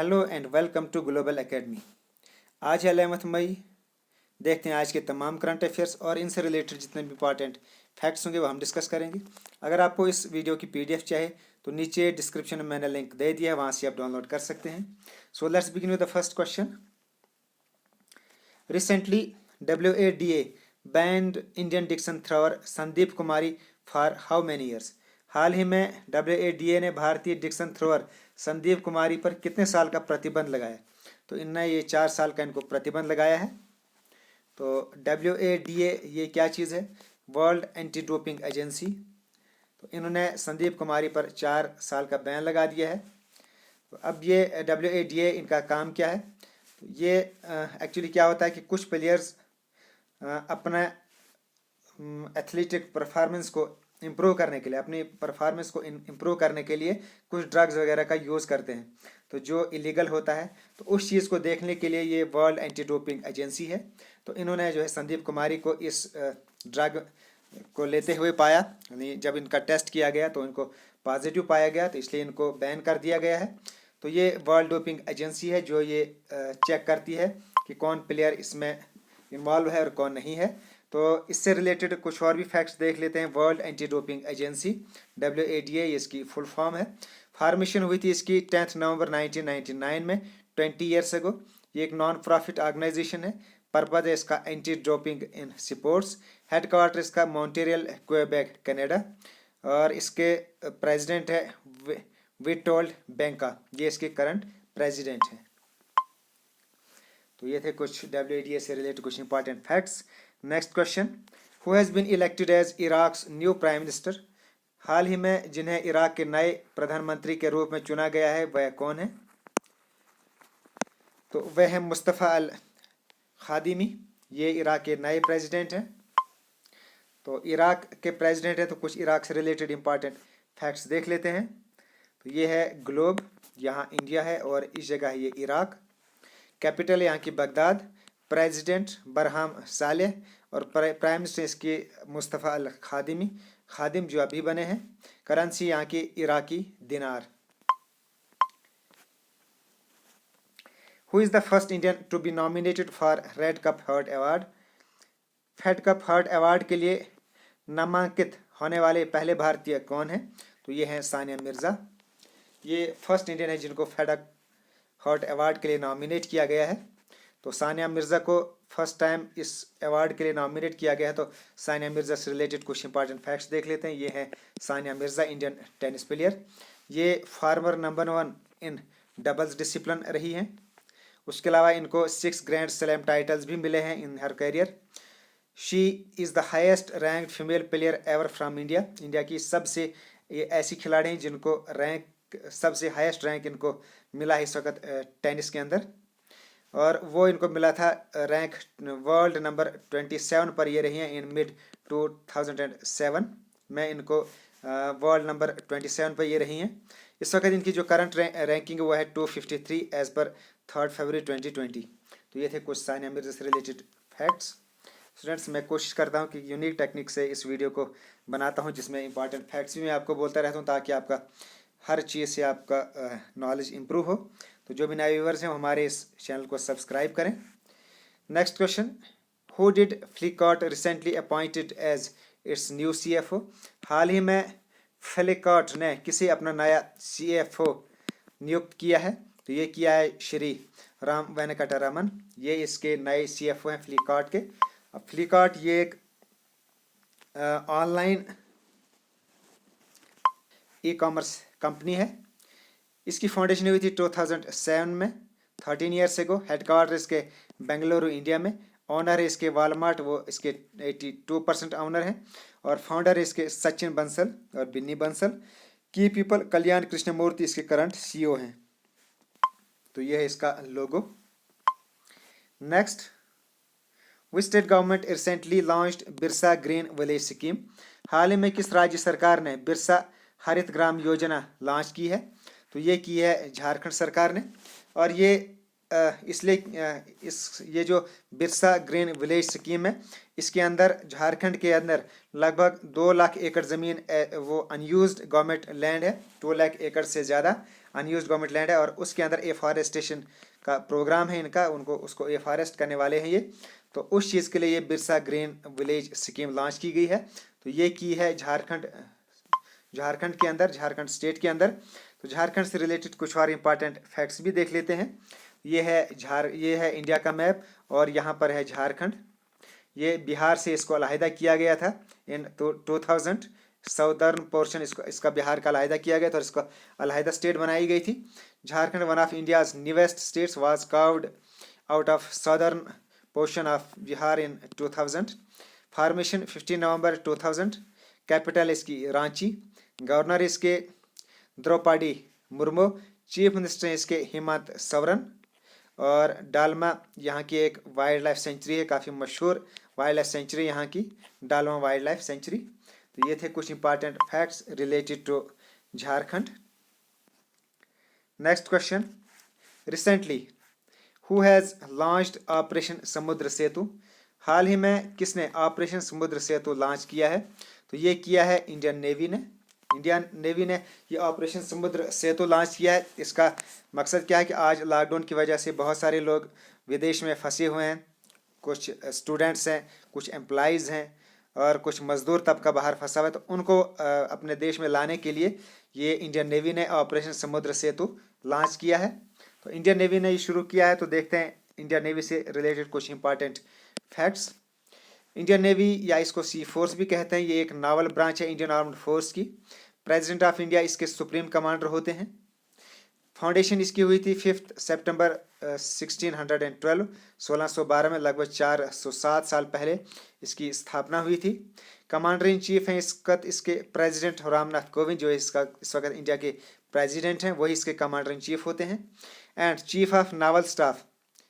Hello and welcome to global academy. आज है 11 मई। देखते हैं आज के तमाम करंट अफेयर्स और इनसे रिलेटेड जितने भी इंपॉर्टेंट फैक्ट्स होंगे वो हम डिस्कस करेंगे। अगर आपको इस वीडियो की पीडीएफ चाहिए तो नीचे डिस्क्रिप्शन में मैंने लिंक दे दिया है, वहाँ से आप डाउनलोड कर सकते हैं। So let's begin with the first question. Recently WADA banned Indian discus thrower Sandeep Kumari for how many years. हाल ही में WADA ने भारतीय डिक्शन थ्रोअर संदीप कुमारी पर कितने साल का प्रतिबंध लगाया? तो इनने ये 4 साल का इनको प्रतिबंध लगाया है। तो WADA ये क्या चीज़ है? World anti doping agency. तो इन्होंने संदीप कुमारी पर 4 साल का बैन लगा दिया है। तो अब ये WADA इनका काम क्या है? तो ये एक्चुअली क्या होता है कि कुछ प्लेयर्स अपना एथलेटिक परफॉर्मेंस को इम्प्रूव करने के लिए, अपनी परफॉर्मेंस को इम्प्रूव करने के लिए कुछ ड्रग्स वगैरह का यूज़ करते हैं, तो जो इलीगल होता है। तो उस चीज़ को देखने के लिए ये वर्ल्ड एंटी डोपिंग एजेंसी है। तो इन्होंने जो है संदीप कुमारी को इस ड्रग को लेते हुए पाया, यानी जब इनका टेस्ट किया गया तो इनको पॉजिटिव पाया गया, तो इसलिए इनको बैन कर दिया गया है। तो ये वर्ल्ड डोपिंग एजेंसी है जो ये चेक करती है कि कौन प्लेयर इसमें इन्वॉल्व है और कौन नहीं है। तो इससे रिलेटेड कुछ और भी फैक्ट्स देख लेते हैं। World anti doping agency WADA इसकी फुल फॉर्म है। फॉर्मेशन हुई थी इसकी 10 नवंबर 1999 में, 20 ईयर्स अगो। ये एक नॉन प्रॉफिट ऑर्गेनाइजेशन है। पर्पज है इसका anti doping in sports. Headquarter इसका मॉन्ट्रियल, क्वेबेक, कनाडा। और इसके प्रेसिडेंट है विटोल्ड बैंका, ये इसके करंट प्रेसिडेंट हैं। तो ये थे कुछ WADA से रिलेटेड कुछ important facts. Next question, who has been elected as Iraq's new prime minister. हाल ही में जिन्हें इराक के नए प्रधानमंत्री के रूप में चुना गया है वह कौन है? तो वह है मुस्तफ़ा अल खादिमी। ये इराक के नए प्रेसिडेंट हैं। तो इराक के प्रेसिडेंट है तो कुछ इराक से रिलेटेड इंपॉर्टेंट फैक्ट्स देख लेते हैं। तो ये है ग्लोब, यहाँ इंडिया है और इस जगह है ये इराक। कैपिटल यहाँ की बगदाद। प्रेसिडेंट बरहाम सालेह और प्राइम मिनिस्टर इसके मुस्तफ़ा अल खादिमी, खादिम जो अभी बने हैं। करेंसी यहाँ की इराकी दिनार। Who is the first Indian to be nominated for Fed cup heart award. Fed cup heart award के लिए नामांकित होने वाले पहले भारतीय कौन है? तो ये हैं सानिया मिर्ज़ा। ये फर्स्ट इंडियन है जिनको फेड हर्ट अवार्ड के लिए नॉमिनेट किया गया है। तो सानिया मिर्ज़ा को फर्स्ट टाइम इस अवार्ड के लिए नॉमिनेट किया गया है। तो सानिया मिर्ज़ा से रिलेटेड कुछ इंपॉर्टेंट फैक्ट्स देख लेते हैं। ये है Sania Mirza, Indian tennis player. ये फार्मर नंबर 1 इन डबल्स डिसिप्लिन रही हैं। उसके अलावा इनको 6 ग्रैंड स्लैम टाइटल्स भी मिले हैं in her career. She is the highest ranked female player ever from India. India की सबसे ये ऐसी खिलाड़ी हैं जिनको रैंक, सबसे हाईएस्ट रैंक इनको मिला है इस वक्त टेनिस के अंदर। और वो इनको मिला था रैंक वर्ल्ड नंबर 27 पर ये रही हैं इन मिड 2007 में। इनको वर्ल्ड नंबर 27 पर ये रही हैं। इस वक्त इनकी जो करंट रैंकिंग है वो है 253 एज पर 3 फरवरी 2020। तो ये थे कुछ सानिया मिर्ज़ा से रिलेटेड फैक्ट्स। स्टूडेंट्स, मैं कोशिश करता हूँ कि यूनिक टेक्निक से इस वीडियो को बनाता हूँ जिसमें इंपॉर्टेंट फैक्ट्स भी मैं आपको बोलता रहता हूँ ताकि आपका हर चीज़ से आपका नॉलेज इम्प्रूव हो। तो जो भी नए व्यूअर्स हैं हमारे इस चैनल को सब्सक्राइब करें। Next question, who did Flipkart recently appointed as its new CFO। हाल ही में फ्लिपकार्ट ने किसे अपना नया CFO नियुक्त किया है? तो ये किया है श्री राम वेंकटरमन। ये इसके नए CFO हैं फ्लिपकार्ट के। अब फ्लिपकार्ट ये एक ऑनलाइन ई-कॉमर्स कंपनी है। इसकी फाउंडेशन हुई थी 2007 में, 13 ईयर्स अगो। हेडक्वार्टर इसके बेंगलुरु, इंडिया में। ऑनर है इसके वालमार्ट, वो इसके 82% ऑनर हैं। और फाउंडर है इसके सचिन बंसल और बिन्नी बंसल। की पीपल कल्याण कृष्णमूर्ति इसके करंट CEO हैं। तो ये है इसका logo. Next, which state government recently launched Birsa green village scheme. हाल ही में किस राज्य सरकार ने बिरसा हरित ग्राम योजना लॉन्च की है? तो ये की है झारखंड सरकार ने। और ये ये जो बिरसा ग्रीन विलेज स्कीम है इसके अंदर झारखंड के अंदर लगभग 2 लाख एकड़ ज़मीन वो अनयूज्ड गवर्नमेंट लैंड है, 2 लाख एकड़ से ज़्यादा अनयूज्ड गवर्नमेंट लैंड है और उसके अंदर एफॉरेस्टेशन का प्रोग्राम है इनका, उनको उसको एफॉरेस्ट करने वाले हैं ये। तो उस चीज़ के लिए ये Birsa green village scheme launch की गई है। तो ये की है झारखंड के अंदर, झारखंड स्टेट के अंदर। तो झारखंड से रिलेटेड कुछ और इम्पॉर्टेंट फैक्ट्स भी देख लेते हैं। ये है इंडिया का मैप और यहाँ पर है झारखंड। ये बिहार से इसको अलहदा किया गया था इन 2000। साउदर्न पोर्शन इसका बिहार का अलहदा किया गया था और इसको अलहदा स्टेट बनाई गई थी। Jharkhand one of India's newest states was carved out of southern portion of Bihar in 2000। Formation 15 November 2000। Capital इसकी रांची। गवर्नर इसके द्रौपदी मुर्मू। चीफ मिनिस्टर इसके हेमंत सोरेन। और डालमा यहाँ की एक वाइल्ड लाइफ सेंचुरी है, काफ़ी मशहूर वाइल्ड लाइफ सेंचुरी यहाँ की, डालमा वाइल्ड लाइफ सेंचुरी। तो ये थे कुछ important facts related to Jharkhand. Next question, recently who has launched operation Samudra Setu? हाल ही में किसने ऑपरेशन समुद्र सेतु लॉन्च किया है? तो ये किया है इंडियन नेवी ने। इंडियन नेवी ने ये ऑपरेशन समुद्र सेतु लॉन्च किया है। इसका मकसद क्या है कि आज लॉकडाउन की वजह से बहुत सारे लोग विदेश में फंसे हुए हैं, कुछ स्टूडेंट्स हैं, कुछ एम्प्लॉइज़ हैं और कुछ मजदूर तबका बाहर फंसा हुआ है। तो उनको अपने देश में लाने के लिए ये इंडियन नेवी ने ऑपरेशन समुद्र सेतु लॉन्च किया है। तो इंडियन नेवी ने ये शुरू किया है। तो देखते हैं इंडियन नेवी से रिलेटेड कुछ इंपॉर्टेंट फैक्ट्स। इंडियन नेवी या इसको सी फोर्स भी कहते हैं, ये एक नावल ब्रांच है इंडियन आर्म्ड फोर्स की। प्रेसिडेंट ऑफ इंडिया इसके सुप्रीम कमांडर होते हैं। फाउंडेशन इसकी हुई थी 5 सितंबर 1612, 1612 में, लगभग 407 साल पहले इसकी स्थापना हुई थी। कमांडर इन चीफ हैं इस वक्त इसके प्रेसिडेंट रामनाथ कोविंद, जो इस वक्त इंडिया के प्रेसिडेंट हैं, वही इसके कमांडर इन चीफ होते हैं। And chief of naval staff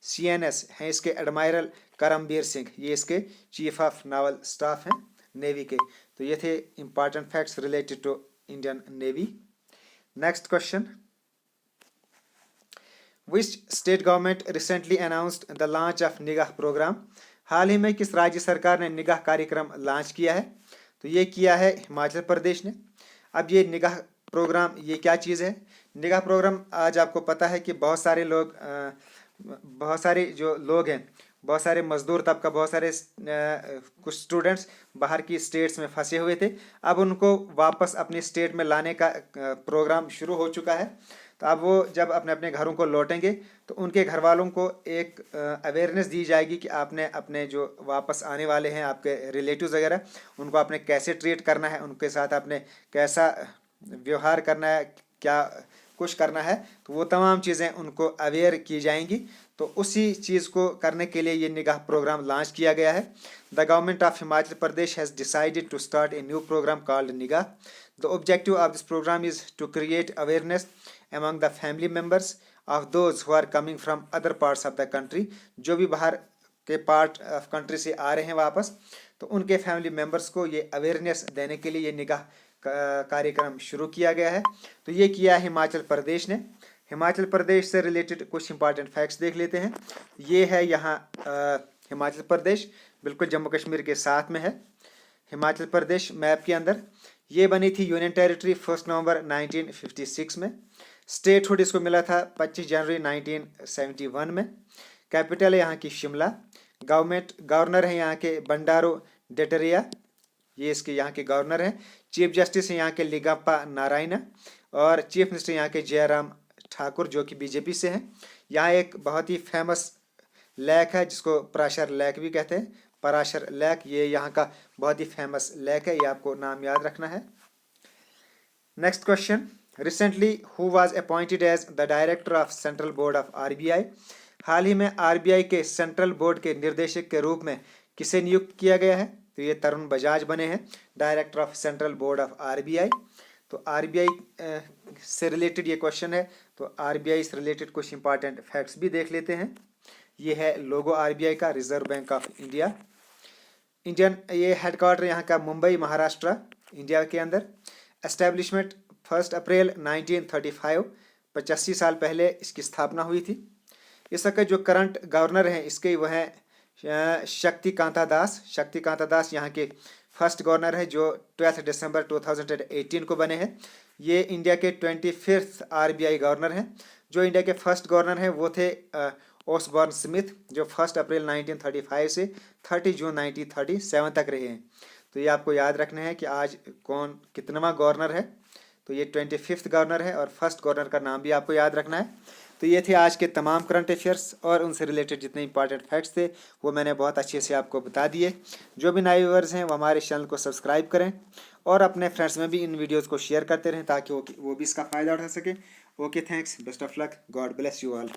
CNS हैं इसके एडमायरल करमबीर सिंह, ये इसके चीफ ऑफ नावल स्टाफ हैं नेवी के। तो ये थे important facts related to Indian navy. Next question, which state government recently announced the launch of Nigah program? हाल ही में किस राज्य सरकार ने निगाह कार्यक्रम लॉन्च किया है? तो ये किया है हिमाचल प्रदेश ने। अब ये निगाह प्रोग्राम ये क्या चीज़ है? निगाह प्रोग्राम आज आपको पता है कि बहुत सारे जो लोग हैं, बहुत सारे मजदूर तबका, बहुत सारे कुछ स्टूडेंट्स बाहर की स्टेट्स में फंसे हुए थे। अब उनको वापस अपनी स्टेट में लाने का प्रोग्राम शुरू हो चुका है। तो अब वो जब अपने अपने घरों को लौटेंगे तो उनके घर वालों को एक अवेयरनेस दी जाएगी कि आपने अपने जो वापस आने वाले हैं आपके रिलेटिव्स वगैरह, उनको आपने कैसे ट्रीट करना है, उनके साथ आपने कैसा व्यवहार करना है, क्या कुछ करना है। तो वो तमाम चीज़ें उनको अवेयर की जाएंगी। तो उसी चीज़ को करने के लिए ये निगाह प्रोग्राम लॉन्च किया गया है। The government of Himachal Pradesh has decided to start a new programme called Nigah. The objective of this programme is to create awareness among the family members of those who are coming from other parts of the country। जो भी बाहर के part of country से आ रहे हैं वापस, तो उनके फैमिली मेम्बर्स को ये अवेयरनेस देने के लिए ये निगाह कार्यक्रम शुरू किया गया है। तो ये किया हिमाचल प्रदेश ने। हिमाचल प्रदेश से रिलेटेड कुछ इंपॉर्टेंट फैक्ट्स देख लेते हैं। ये है यहाँ हिमाचल प्रदेश, बिल्कुल जम्मू कश्मीर के साथ में है हिमाचल प्रदेश मैप के अंदर। ये बनी थी यूनियन टेरिटरी 1 नवंबर 1956 में। स्टेटहुड इसको मिला था 25 जनवरी 1971 में। कैपिटल है यहाँ की शिमला। गवर्नर है यहाँ के बंडारू दत्तात्रेय, ये इसके यहाँ के गवर्नर हैं। चीफ जस्टिस है यहाँ के लिंगप्पा नारायण और चीफ मिनिस्टर यहाँ के जयराम ठाकुर, जो कि बीजेपी से हैं। यहाँ एक बहुत ही फेमस लेक है जिसको पराशर लेक भी कहते हैं, पराशर लेक, ये यहाँ का बहुत ही फेमस लेक है, ये आपको नाम याद रखना है। Next question, recently who was appointed as the director of central board of RBI? हाल ही में RBI के सेंट्रल बोर्ड के निर्देशक के रूप में किसे नियुक्त किया गया है? तो ये तरुण बजाज बने हैं director of central board of RBI। तो RBI से रिलेटेड ये क्वेश्चन है। तो RBI से रिलेटेड कुछ इंपॉर्टेंट फैक्ट्स भी देख लेते हैं। ये है लोगो RBI का, रिजर्व बैंक ऑफ इंडिया। ये हेडक्वार्टर यहाँ का मुंबई महाराष्ट्र इंडिया के अंदर। एस्टेब्लिशमेंट 1 अप्रैल 1935, 85 साल पहले इसकी स्थापना हुई थी। इस वक्त जो करंट गवर्नर हैं इसके वह हैं शक्तिकांता दास। शक्तिकांता दास यहाँ के फर्स्ट गवर्नर है जो 12 दिसंबर 2018 को बने हैं। ये इंडिया के 25th RBI गवर्नर हैं। जो इंडिया के फर्स्ट गवर्नर हैं वो थे ओसबॉर्न स्मिथ, जो 1 अप्रैल 1935 से 30 जून 1937 तक रहे हैं। तो ये आपको याद रखना है कि आज कौन कितनवां गवर्नर है। तो ये 25th गवर्नर है और फर्स्ट गवर्नर का नाम भी आपको याद रखना है। तो ये थे आज के तमाम करंट अफेयर्स और उनसे रिलेटेड जितने इंपॉर्टेंट फैक्ट्स थे वो मैंने बहुत अच्छे से आपको बता दिए। जो भी नए व्यूअर्स हैं वो हमारे चैनल को सब्सक्राइब करें और अपने फ्रेंड्स में भी इन वीडियोज़ को शेयर करते रहें ताकि वो भी इसका फ़ायदा उठा सकें। Okay, thanks, best of luck, God bless you all.